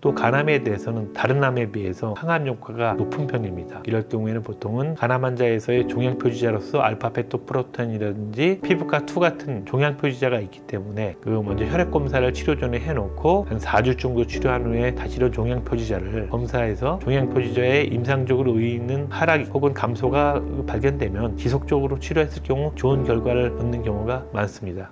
또 간암에 대해서는 다른 암에 비해서 항암 효과가 높은 편입니다. 이럴 경우에는 보통은 간암 환자에서의 종양 표지자로서 알파 페토프로테인이라든지 피부과2 같은 종양 표지자가 있기 때문에 먼저 혈액 검사를 치료 전에 해놓고 한 4주 정도 치료한 후에 다시 이런 종양 표지자를 검사해서 종양 표지자에 임상적으로 의의 있는 하락 혹은 감소가 발견되면 지속적으로 치료했을 경우 좋은 결과를 얻는 경우가 많습니다.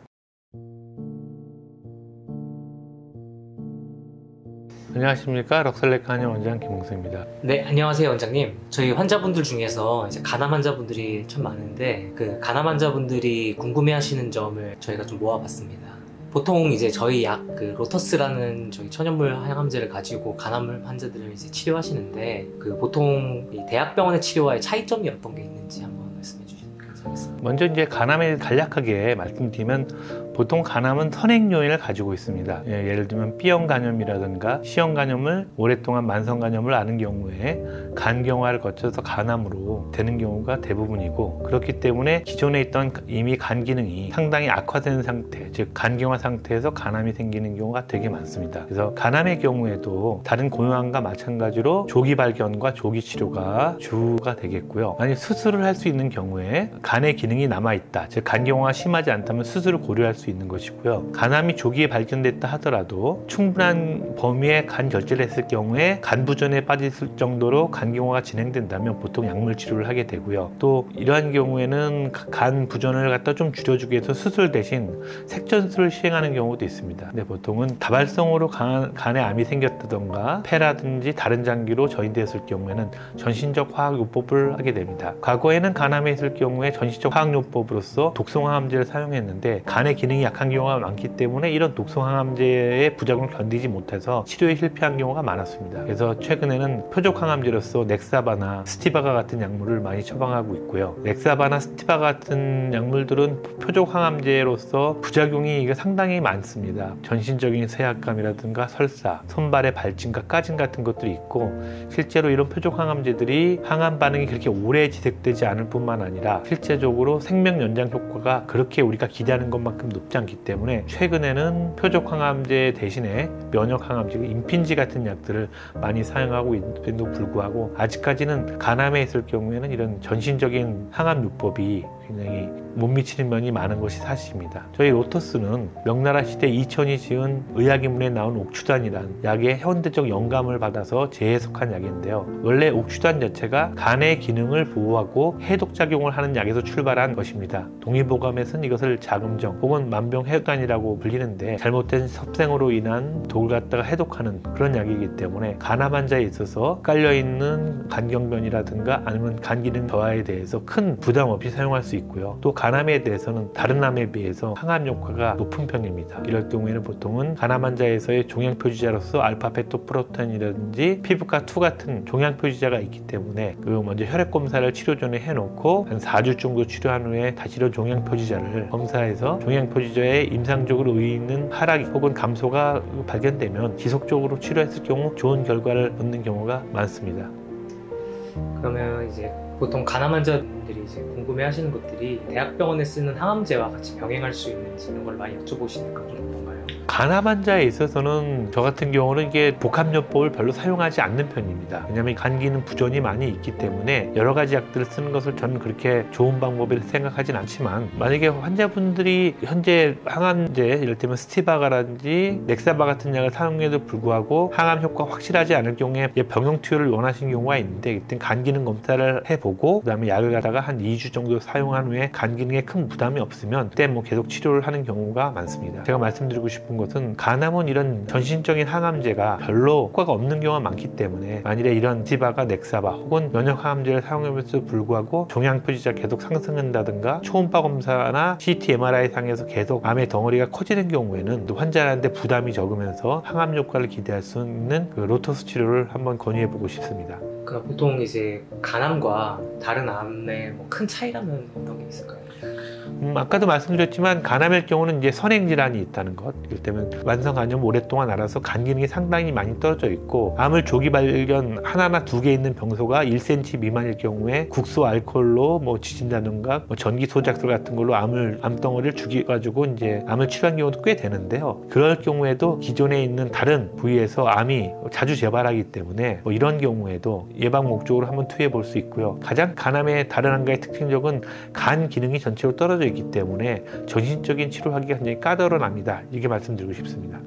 안녕하십니까, 럭셀레카 한의원 원장 김홍수입니다. 네, 안녕하세요 원장님. 저희 환자분들 중에서 이제 간암 환자분들이 참 많은데 간암 환자분들이 궁금해하시는 점을 저희가 좀 모아봤습니다. 보통 이제 저희 약 로터스라는 저희 천연물 항암제를 가지고 간암 환자들을 이제 치료하시는데 보통 이 대학병원의 치료와의 차이점이 어떤 게 있는지 한번 말씀해 주시면 감사하겠습니다. 먼저 이제 간암에 간략하게 말씀드리면 보통 간암은 선행 요인을 가지고 있습니다. 예를 들면 B형 간염이라든가 C형 간염을 오랫동안 만성 간염을 앓은 경우에 간경화를 거쳐서 간암으로 되는 경우가 대부분이고, 그렇기 때문에 기존에 있던 이미 간 기능이 상당히 악화된 상태, 즉 간경화 상태에서 간암이 생기는 경우가 되게 많습니다. 그래서 간암의 경우에도 다른 고형암과 마찬가지로 조기 발견과 조기 치료가 주가 되겠고요. 만약 수술을 할 수 있는 경우에 간의 기능이 남아있다, 즉 간경화가 심하지 않다면 수술을 고려할 수 있는 것이고요. 간암이 조기에 발견됐다 하더라도 충분한 범위의 간 결제를 했을 경우에 간 부전에 빠질 정도로 간경화가 진행된다면 보통 약물 치료를 하게 되고요. 또 이러한 경우에는 간 부전을 갖다 좀 줄여주기 위해서 수술 대신 색전술을 시행하는 경우도 있습니다. 근데 보통은 다발성으로 간에 암이 생겼다던가 폐라든지 다른 장기로 전이되었을 경우에는 전신적 화학요법을 하게 됩니다. 과거에는 간암에 있을 경우에 전신적 화학요법으로서 독성항암제를 사용했는데 간의 기능이 약한 경우가 많기 때문에 이런 독성항암제의 부작용을 견디지 못해서 치료에 실패한 경우가 많았습니다. 그래서 최근에는 표적항암제로서 넥사바나 스티바가 같은 약물을 많이 처방하고 있고요. 넥사바나 스티바 같은 약물들은 표적항암제로서 부작용이 상당히 많습니다. 전신적인 쇠약감이라든가 설사, 손발의 발진과 까짐 같은 것들이 있고, 실제로 이런 표적항암제들이 항암 반응이 그렇게 오래 지속되지 않을 뿐만 아니라 실제적으로 생명 연장 효과가 그렇게 우리가 기대하는 것만큼 높지 않기 때문에 최근에는 표적항암제 대신에 면역항암제, 임핀지 같은 약들을 많이 사용하고 있는데도 불구하고 아직까지는 간암에 있을 경우에는 이런 전신적인 항암요법이 굉장히 못 미치는 면이 많은 것이 사실입니다. 저희 로터스는 명나라 시대 이천이 지은 의학인문에 나온 옥추단이란 약의 현대적 영감을 받아서 재해석한 약인데요. 원래 옥추단 자체가 간의 기능을 보호하고 해독작용을 하는 약에서 출발한 것입니다. 동의보감에서는 이것을 자금정 혹은 만병해독단이라고 불리는데, 잘못된 섭생으로 인한 독을 갖다가 해독하는 그런 약이기 때문에 간암 환자에 있어서 깔려있는 간경변이라든가 아니면 간 기능 저하에 대해서 큰 부담 없이 사용할 수 있고요. 또 간암에 대해서는 다른 암에 비해서 항암 효과가 높은 편입니다. 이럴 경우에는 보통은 간암 환자에서의 종양 표지자로서 알파 페토프로테인이라든지 피부과2 같은 종양 표지자가 있기 때문에 먼저 혈액 검사를 치료 전에 해놓고 한 4주 정도 치료한 후에 다시 이런 종양 표지자를 검사해서 종양 표지자에 임상적으로 의의 있는 하락 혹은 감소가 발견되면 지속적으로 치료했을 경우 좋은 결과를 얻는 경우가 많습니다. 그러면 이제 보통 간암 환자분들이 이제 궁금해하시는 것들이 대학병원에 쓰는 항암제와 같이 병행할 수 있는지 이런 걸 많이 여쭤보시는 건 어떤가요? 간암 환자에 있어서는 저 같은 경우는 이게 복합요법을 별로 사용하지 않는 편입니다. 왜냐하면 간 기능 부전이 많이 있기 때문에 여러 가지 약들을 쓰는 것을 저는 그렇게 좋은 방법이라 생각하진 않지만, 만약에 환자분들이 현재 항암제, 이를테면 스티바가라든지 넥사바 같은 약을 사용해도 불구하고 항암 효과 확실하지 않을 경우에 병용 투여를 원하시는 경우가 있는데, 이때 간 기능 검사를 해보고 그 다음에 약을 갖다가 한 2주 정도 사용한 후에 간 기능에 큰 부담이 없으면 그때 계속 치료를 하는 경우가 많습니다. 제가 말씀드리고 싶은 것은 간암은 이런 전신적인 항암제가 별로 효과가 없는 경우가 많기 때문에 만일에 이런 스티바가 넥사바 혹은 면역항암제를 사용하면서도 불구하고 종양 표지자 계속 상승한다든가 초음파 검사나 CT, MRI 상에서 계속 암의 덩어리가 커지는 경우에는 또 환자한테 부담이 적으면서 항암 효과를 기대할 수 있는 로터스 치료를 한번 권유해보고 싶습니다. 보통 이제 간암과 다른 암의 큰 차이라면 어떤 게 있을까요? 아까도 말씀드렸지만 간암일 경우는 이제 선행 질환이 있다는 것. 이를테면 만성 간염 오랫동안 앓아서 간 기능이 상당히 많이 떨어져 있고 암을 조기 발견 하나나 두 개 있는 병소가 1cm 미만일 경우에 국소 알코올로 뭐 지진다든가 뭐 전기 소작술 같은 걸로 암덩어리를 죽여가지고 이제 암을 치료한 경우도 꽤 되는데요. 그럴 경우에도 기존에 있는 다른 부위에서 암이 자주 재발하기 때문에 뭐 이런 경우에도 예방 목적으로 한번 투여해 볼 수 있고요. 가장 간암의 다른 한 가지 특징적은 간 기능이 전체로 떨어져 있기 때문에 전신적인 치료하기가 굉장히 까다로워합니다. 이렇게 말씀드리고 싶습니다.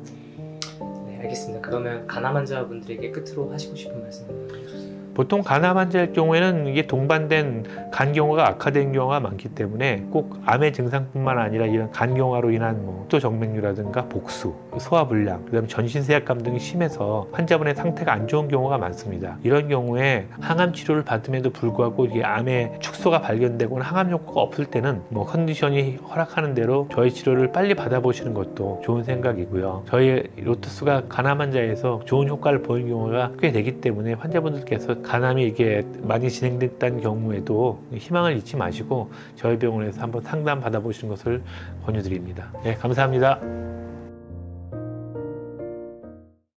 네, 알겠습니다. 그러면 간암 환자분들에게 끝으로 하시고 싶은 말씀을 해주세요. 보통 간암 환자일 경우에는 이게 동반된 간경화가 악화된 경우가 많기 때문에 꼭 암의 증상뿐만 아니라 이런 간경화로 인한 또 정맥류라든가 복수, 소화불량, 그다음에 전신세약감 등이 심해서 환자분의 상태가 안 좋은 경우가 많습니다. 이런 경우에 항암 치료를 받음에도 불구하고 이게 암의 축소가 발견되거나 항암 효과가 없을 때는 뭐 컨디션이 허락하는 대로 저희 치료를 빨리 받아보시는 것도 좋은 생각이고요. 저희 로터스가 간암 환자에서 좋은 효과를 보이는 경우가 꽤 되기 때문에 환자분들께서 간암이 이게 많이 진행됐다는 경우에도 희망을 잃지 마시고 저희 병원에서 한번 상담 받아보시는 것을 권유드립니다. 네, 감사합니다.